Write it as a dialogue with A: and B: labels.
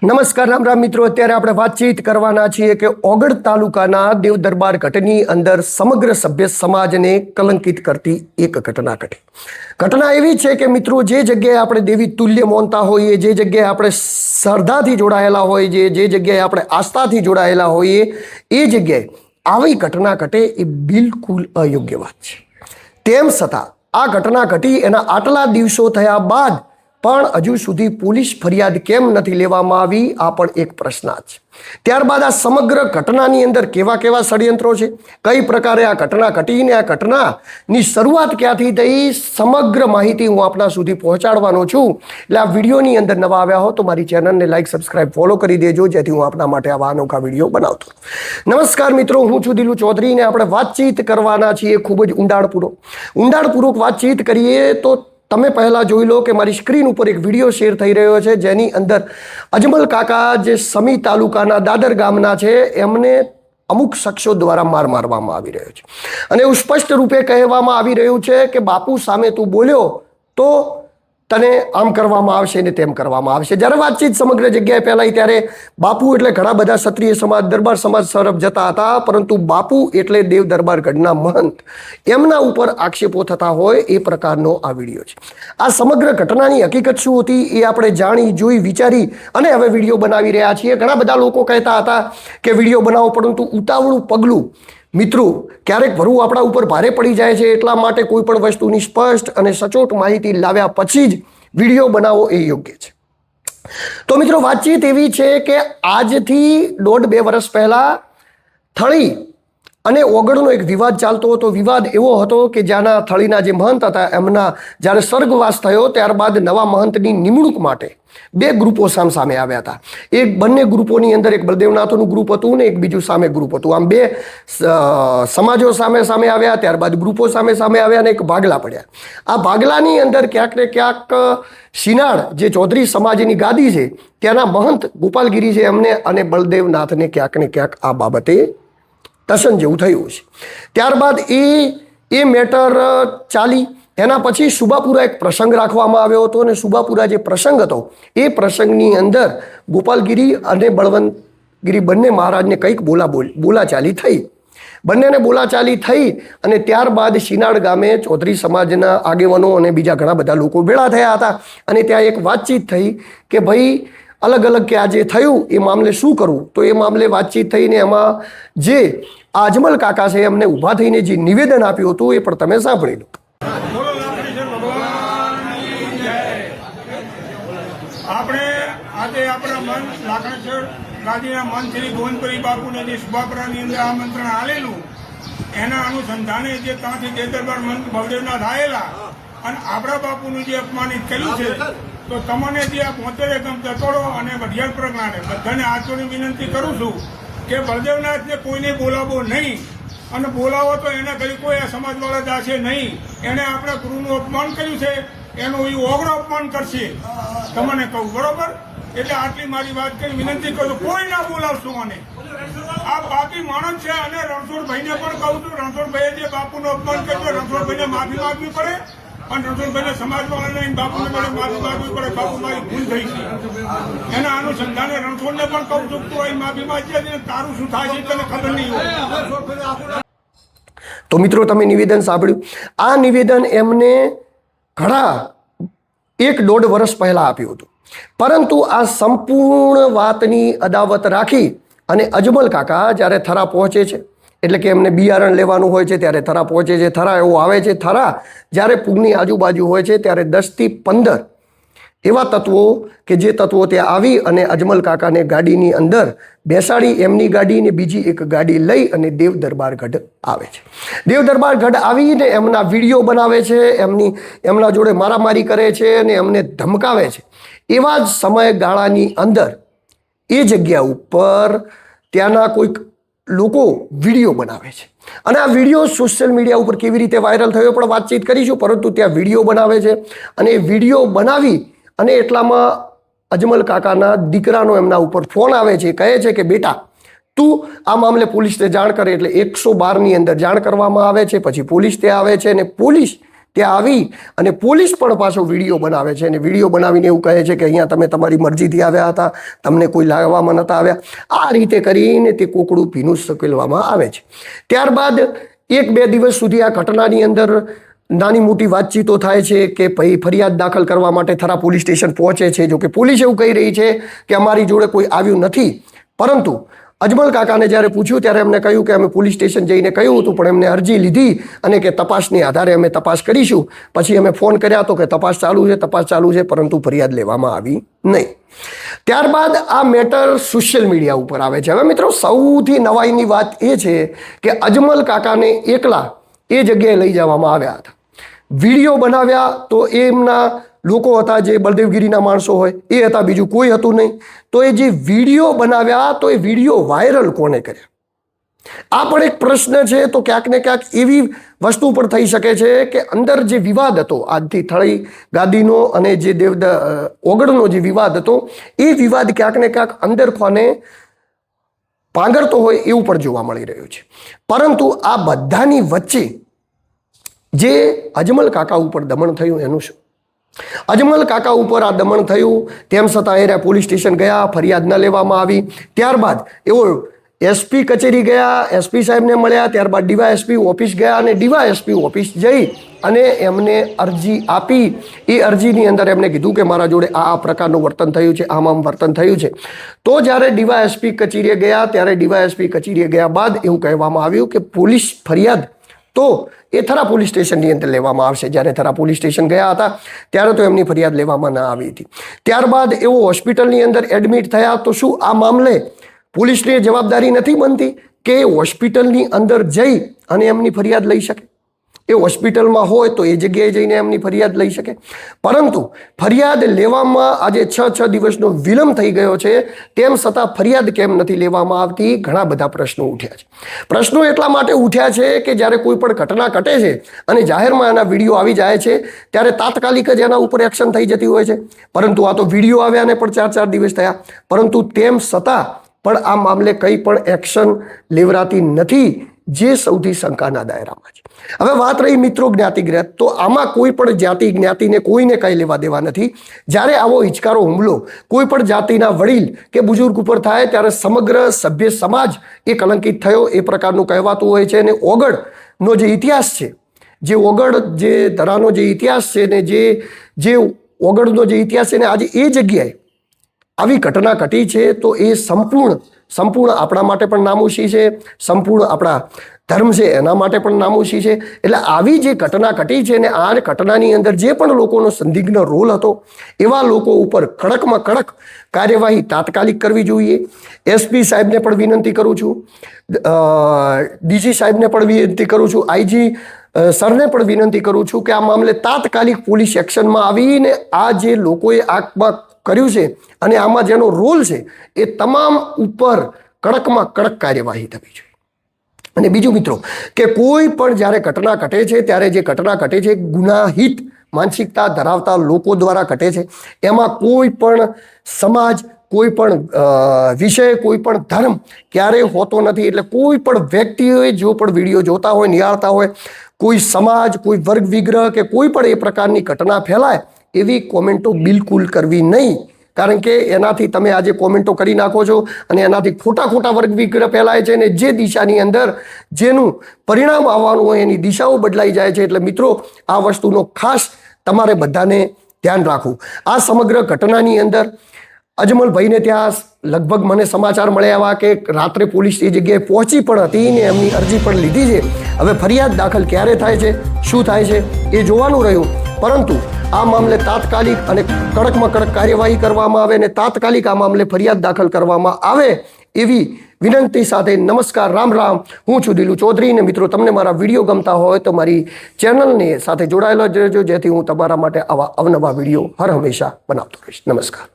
A: નમસ્કાર રામ રામ મિત્રો, અત્યારે આપણે વાતચીત કરવાના છીએ કે ઓગળ તાલુકાના દેવ દરબાર ગઢની અંદર સમગ્ર સભ્ય સમાજને કલંકિત કરતી એક ઘટના ઘટી. ઘટના એવી છે કે મિત્રો, જે જગ્યાએ આપણે દેવી તુલ્ય માનતા હોઈએ, જે જગ્યાએ આપણે શ્રદ્ધાથી જોડાયેલા હોઈએ, જે જગ્યાએ આપણે આસ્થાથી જોડાયેલા હોઈએ, એ જગ્યાએ આવી ઘટના ઘટે એ બિલકુલ અયોગ્ય વાત છે. તેમ છતાં આ ઘટના ઘટી એના આટલા દિવસો થયા બાદ પણ હજુ સુધી પોલીસ ફરિયાદ કેમ નથી લેવામાં આવી, આ પણ એક પ્રશ્ન છે. ત્યારબાદ આ સમગ્ર ઘટનાની અંદર કેવા કેવા ષડયંત્રો છે, કઈ પ્રકારે આ ઘટના ઘટીને આ ઘટનાની શરૂઆત ક્યાંથી થઈ, સમગ્ર માહિતી હું આપના સુધી પહોંચાડવાનો છું. એટલે આ વિડીયોની અંદર નવા આવ્યા હો તો મારી ચેનલને લાઈક, સબસ્ક્રાઈબ, ફોલો કરી દેજો, જેથી હું આપના માટે આવા અનોખા વિડીયો બનાવતો. નમસ્કાર મિત્રો, હું છું દિલુ ચૌધરી ને આપણે વાતચીત કરવાના છીએ ખૂબ જ ઊંડાણપૂર્વક વાતચીત કરીએ તો તમે પહેલાં જોઈ લો કે મારી સ્ક્રીન ઉપર એક વિડીયો શેર થઈ રહ્યો છે, જેની અંદર અજમલ કાકા જે સમી તાલુકાના દાદર ગામના છે, એમને અમુક શખ્સો દ્વારા મારવામાં આવી રહ્યો છે અને એવું સ્પષ્ટ રૂપે કહેવામાં આવી રહ્યું છે કે બાપુ સામે તું બોલ્યો તો તને આમ કરવામાં આવશે ને તેમ કરવામાં આવશે. જ્યારે વાતચીત સમગ્ર જગ્યાએ ફેલાઈ ત્યારે બાપુ એટલે ઘણા બધા ક્ષત્રિય સમાજ, દરબાર સમાજ તરફ જતા હતા, પરંતુ બાપુ એટલે દેવ દરબાર ગઢના મહંત, એમના ઉપર આક્ષેપો થતા હોય એ પ્રકારનો આ વિડીયો છે. આ સમગ્ર ઘટનાની હકીકત શું હતી એ આપણે જાણી, જોઈ, વિચારી અને હવે વિડીયો બનાવી રહ્યા છીએ. ઘણા બધા લોકો કહેતા હતા કે વિડીયો બનાવો, પરંતુ ઉતાવળું પગલું મિત્રો ક્યારેક ભરવું આપણા ઉપર ભારે પડી જાય છે. એટલા માટે કોઈ પણ વસ્તુની સ્પષ્ટ અને સચોટ માહિતી લાવ્યા પછી જ વિડીયો બનાવવો એ યોગ્ય છે. તો મિત્રો, વાતચીત એવી છે કે આજથી 1.5-2 વર્ષ પહેલા થળી અને ઓગળનો એક વિવાદ ચાલતો હતો. વિવાદ એવો હતો કે જ્યાંના થળીના જે મહંત હતા એમના જ્યારે સ્વર્ગવાસ થયો ત્યારબાદ નવા મહંતની નિમણૂક માટે 2 ગ્રુપો સામે આવ્યા હતા. એક બંને ગ્રુપોની અંદર એક બલદેવનાથોનું ગ્રુપ હતું ને એક બીજું સામે ગ્રુપ હતું. આમ 2 સમાજો સામે આવ્યા, ત્યારબાદ ગ્રુપો સામે આવ્યા અને એક ભાગલા પડ્યા. આ ભાગલાની અંદર ક્યાંક ને ક્યાંક શિનાળ જે ચૌધરી સમાજની ગાદી છે ત્યાંના મહંત ગોપાલગીરી છે એમને અને બલદેવનાથને ક્યાંક ને ક્યાંક આ બાબતે ટસન જેવું થયું છે. ત્યારબાદ એ મેટર ચાલી. એના પછી સુબાપુરા એક પ્રસંગ રાખવામાં આવ્યો હતો અને સુબાપુરા જે પ્રસંગ હતો એ પ્રસંગની અંદર ગોપાલગીરી અને બળવંતગીરી બંને મહારાજને કંઈક બોલાચાલી થઈ. બંનેને બોલાચાલી થઈ અને ત્યારબાદ શિનાળ ગામે ચૌધરી સમાજના આગેવાનો અને બીજા ઘણા બધા લોકો ભેળા થયા હતા અને ત્યાં એક વાતચીત થઈ કે ભાઈ અલગ અલગ કે આ જે થયું એ મામલે શું કરવું. તો એ મામલે વાતચીત થઈને એમાં જે અજમલ કાકા છે એમને ઊભા થઈને જે નિવેદન આપ્યું હતું એ પણ તમે સાંભળી લો.
B: આપણે આજે આપણા મન લાખણેશ્વર ગાદીના મન શ્રી ગોવિંદપુરી બાપુને જે સુબાપુરાની અંદર આમંત્રણ આવેલું એના અનુસંધાને જે ત્યાંથી દેવ દરબાર મંત બળદેવનાથ આવેલા અને આપણા બાપુનું જે અપમાનિત કર્યું છે, તો તમને જે આ 72 ગામ દતોડો અને વઢિયાર પ્રજ્ઞાને બધાને હાથ જોડી વિનંતી કરું છું કે બળદેવનાથને કોઈને બોલાવો નહીં, અને બોલાવો તો એને કઈ કોઈ આ સમાજવાળા જાશે નહીં. એને આપણા ગુરુનું અપમાન કર્યું છે એનું એ ઓગળો અપમાન કરશે, તમને કહું, બરોબર? એટલે આટલી મારી વાત કરી વિનંતી કરું, કોઈ ના બોલાવશું મને. આ બાકી માણસ છે અને રણછોડભાઈને પણ કહું છું, રણછોડભાઈએ જે બાપુનું અપમાન કર્યું રણછોડભાઈને માફી માંગવી પડે અને રણછોડભાઈને સમાજવાળાને બાપુને માફી માંગવી પડે. બાપુ મારી ભૂલ થઈ છે એના અનુસંધાને રણછોડને પણ કહું છું તો એ માફી માંગીએ, તારું શું થાય છે તને ખબર નહીં હોય.
A: તો મિત્રો, તમે નિવેદન સાંભળ્યું. આ નિવેદન એમને ઘણા 1-1.5 વર્ષ પહેલા આપ્યું હતું, પરંતુ આ સંપૂર્ણ વાતની અદાવત રાખી અને અજમલ કાકા જ્યારે થરા પહોંચે છે, એટલે કે એમને બિયારણ લેવાનું હોય છે ત્યારે થરા પહોંચે છે. થરા એવો આવે છે, થરા જ્યારે પૂગની આજુબાજુ હોય છે ત્યારે 10થી 15 એવા તત્વો કે જે તત્વો ત્યાં આવી અને અજમલ કાકાને ગાડીની અંદર બેસાડી એમની ગાડીને બીજી એક ગાડી લઈ અને દેવ દરબાર ગઢ આવે છે. દેવ દરબાર ગઢ આવીને એમના વિડીયો બનાવે છે, એમના જોડે મારામારી કરે છે અને એમને ધમકાવે છે. એવા જ સમયગાળાની અંદર એ જગ્યા ઉપર ત્યાંના કોઈક લોકો વિડીયો બનાવે છે અને આ વિડીયો સોશિયલ મીડિયા ઉપર કેવી રીતે વાયરલ થયો પણ વાતચીત કરીશું. પરંતુ ત્યાં વિડીયો બનાવે છે અને એ વિડીયો બનાવી અને એટલામાં અજમલ કાકાના દીકરાનો એમના ઉપર ફોન આવે છે. કહે છે કે બેટા તું આ મામલે પોલીસને જાણ કરે. એટલે 112ની અંદર જાણ કરવામાં આવે છે. પછી પોલીસ ત્યાં આવે છે અને પોલીસ ત્યાં આવી અને પોલીસ પણ પાછો વિડીયો બનાવે છે અને વિડીયો બનાવીને એવું કહે છે કે અહીંયા તમે તમારી મરજીથી આવ્યા હતા, તમને કોઈ લાવવામાં નહોતા આવ્યા. આ રીતે કરીને તે કોકડું ભીનું સકેલવામાં આવે છે. ત્યારબાદ 1-2 દિવસ સુધી આ ઘટનાની અંદર નાની મોટી વાતચીતો થાય છે કે ભાઈ ફરિયાદ દાખલ કરવા માટે થરા પોલીસ સ્ટેશન પહોંચે છે. જો કે પોલીસ એવું કહી રહી છે કે અમારી જોડે કોઈ આવ્યું નથી, પરંતુ અજમલ કાકાને જ્યારે પૂછ્યું ત્યારે એમને કહ્યું કે અમે પોલીસ સ્ટેશન જઈને કહ્યું હતું, પણ એમને અરજી લીધી અને કે તપાસની આધારે અમે તપાસ કરીશું. પછી અમે ફોન કર્યા તો કે તપાસ ચાલુ છે, પરંતુ ફરિયાદ લેવામાં આવી નહીં. ત્યારબાદ આ મેટર સોશિયલ મીડિયા ઉપર આવે છે. હવે મિત્રો, સૌથી નવાઈની વાત એ છે કે અજમલ કાકાને એકલા એ જગ્યાએ લઈ જવામાં આવ્યા હતા. વિડીયો બનાવ્યા તો એમના લોકો હતા જે બળદેવગીરીના માણસો હોય એ હતા, બીજું કોઈ હતું નહીં. તો એ જે વિડીયો બનાવ્યા તો એ વિડીયો વાયરલ કોને કર્યા? આ પણ એક પ્રશ્ન છે. તો ક્યાંક ને ક્યાંક એવી વસ્તુ પણ થઈ શકે છે કે અંદર જે વિવાદ હતો આજથી થળી ગાદીનો અને જે ઓગળનો જે વિવાદ હતો એ વિવાદ ક્યાંક ને ક્યાંક અંદર ખોને પાંગરતો હોય એવું પણ જોવા મળી રહ્યું છે. પરંતુ આ બધાની વચ્ચે જે અજમલ કાકા ઉપર દમન થયું એનું શું? અજમલ કાકા ઉપર આ દમન થયું, તેમ છતાં એ પોલીસ સ્ટેશન ગયા, ફરિયાદ ન લેવામાં આવી. ત્યારબાદ એવો એસપી કચેરી ગયા, એસપી સાહેબને મળ્યા, ત્યારબાદ ડીવાયએસપી ઓફિસ ગયા અને ડીવાયએસપી ઓફિસ જઈ અને એમને અરજી આપી. એ અરજીની અંદર એમને કીધું કે મારા જોડે આ પ્રકારનું વર્તન થયું છે, આમ વર્તન થયું છે. તો જ્યારે ડીવાયએસપી કચેરીએ ગયા ત્યારે ડીવાયએસપી કચેરીએ ગયા બાદ એવું કહેવામાં આવ્યું કે પોલીસ ફરિયાદ તો એ થરા પોલીસ સ્ટેશનની અંદર લેવામાં આવશે. જ્યારે થરા પોલીસ સ્ટેશન ગયા હતા ત્યારે તો એમની ફરિયાદ લેવામાં ન આવી હતી. ત્યારબાદ એવો હોસ્પિટલની અંદર એડમિટ થયા. તો શું આ મામલે પોલીસની જવાબદારી નથી બનતી કે હોસ્પિટલની અંદર જઈ અને એમની ફરિયાદ લઈ શકે? એ હોસ્પિટલમાં હોય તો એ જગ્યાએ જઈને એમની ફરિયાદ લઈ શકે. પરંતુ ફરિયાદ લેવામાં આજે 6 દિવસનો વિલંબ થઈ ગયો છે, તેમ છતાં ફરિયાદ કેમ નથી લેવામાં આવતી? ઘણા બધા પ્રશ્નો ઉઠ્યા છે. પ્રશ્નો એટલા માટે ઉઠ્યા છે કે જ્યારે કોઈ પણ ઘટના ઘટે છે અને જાહેરમાં એના વિડીયો આવી જાય છે ત્યારે તાત્કાલિક જ એના ઉપર એક્શન થઈ જતી હોય છે. પરંતુ આ તો વિડીયો આવ્યાને પણ 4 દિવસ થયા, પરંતુ તેમ છતાં પણ આ મામલે કંઈ પણ એક્શન લેવરાતી નથી, જે સૌથી શંકાના દાયરામાં છે. હવે વાત રહી મિત્રો જ્ઞાતિગ્રત, તો આમાં કોઈ પણ જાતિ જ્ઞાતિને કોઈને કંઈ લેવા દેવા નથી. જ્યારે આવો હિચકારો હુમલો કોઈ પણ જાતિના વડીલ કે બુઝુર્ગ ઉપર થાય ત્યારે સમગ્ર સભ્ય સમાજ એ કલંકિત થયો એ પ્રકારનું કહેવાતું હોય છે. અને ઓગળનો જે ઇતિહાસ છે, જે ઓગળ જે ધરાનો જે ઇતિહાસ છે ને જે ઓગળનો જે ઇતિહાસ છે ને આજે એ જગ્યાએ આવી ઘટના ઘટી છે તો એ સંપૂર્ણ આપણા માટે પણ નામોશી છે, સંપૂર્ણ આપણા ધર્મ છે એના માટે પણ નામોશી છે. એટલે આવી જે ઘટના ઘટી છે ને આ ઘટનાની અંદર જે પણ લોકોનો સંદિગ્ધ રોલ હતો એવા લોકો ઉપર કડકમાં કડક કાર્યવાહી તાત્કાલિક કરવી જોઈએ. એસપી સાહેબને પણ વિનંતી કરું છું, ડીજી સાહેબને પણ વિનંતી કરું છું, આઈજી સરને પણ વિનંતી કરું છું કે આ મામલે તાત્કાલિક પોલીસ એક્શનમાં આવીને આ જે લોકોએ આંખમાં કર્યું છે અને આમાં જેનો રોલ છે એ તમામ ઉપર કડકમાં કડક કાર્યવાહી થવી જોઈએ. અને બીજું મિત્રો કે કોઈ પણ જ્યારે ઘટના ઘટે છે ત્યારે જે ઘટના ઘટે છે ગુનાહિત માનસિકતા ધરાવતા લોકો દ્વારા ઘટે છે. એમાં કોઈ પણ સમાજ, કોઈ પણ વિષય, કોઈ પણ ધર્મ ક્યારેય હોતો નથી. એટલે કોઈ પણ વ્યક્તિઓએ જો પણ વિડીયો જોતા હોય, નિહાળતા હોય, કોઈ સમાજ, કોઈ વર્ગ વિગ્રહ કે કોઈ પણ એ પ્રકારની ઘટના ફેલાય એવી કોમેન્ટો બિલકુલ કરવી નહીં. કારણ કે એનાથી તમે આજે કોમેન્ટો કરી નાખો છો અને એનાથી ખોટા વર્ગ વિગ્રહ ફેલાય છે અને જે દિશાની અંદર જેનું પરિણામ આવવાનું હોય એની દિશાઓ બદલાઈ જાય છે. એટલે મિત્રો આ વસ્તુનો ખાસ તમારે બધાને ધ્યાન રાખવું. આ સમગ્ર ઘટનાની અંદર અજમલભાઈને ત્યાં લગભગ મને સમાચાર મળ્યા કે રાત્રે પોલીસ એ જગ્યાએ પહોંચી પણ હતી ને એમની અરજી પણ લીધી છે. હવે ફરિયાદ દાખલ ક્યારે થાય છે, શું થાય છે એ જોવાનું રહ્યું. પરંતુ આ મામલે તાત્કાલિક અને કડકમાં કડક કાર્યવાહી કરવામાં આવે અને તાત્કાલિક આ મામલે ફરિયાદ દાખલ કરવામાં આવે એવી વિનંતી સાથે નમસ્કાર, રામ રામ. હું છું દિલુ ચૌધરી ને મિત્રો તમને મારા વિડીયો ગમતા હોય તો મારી ચેનલને સાથે જોડાયેલો જ રહેજો, જેથી હું તમારા માટે આવા અવનવા વિડીયો હર હંમેશા બનાવતો રહીશ. નમસ્કાર.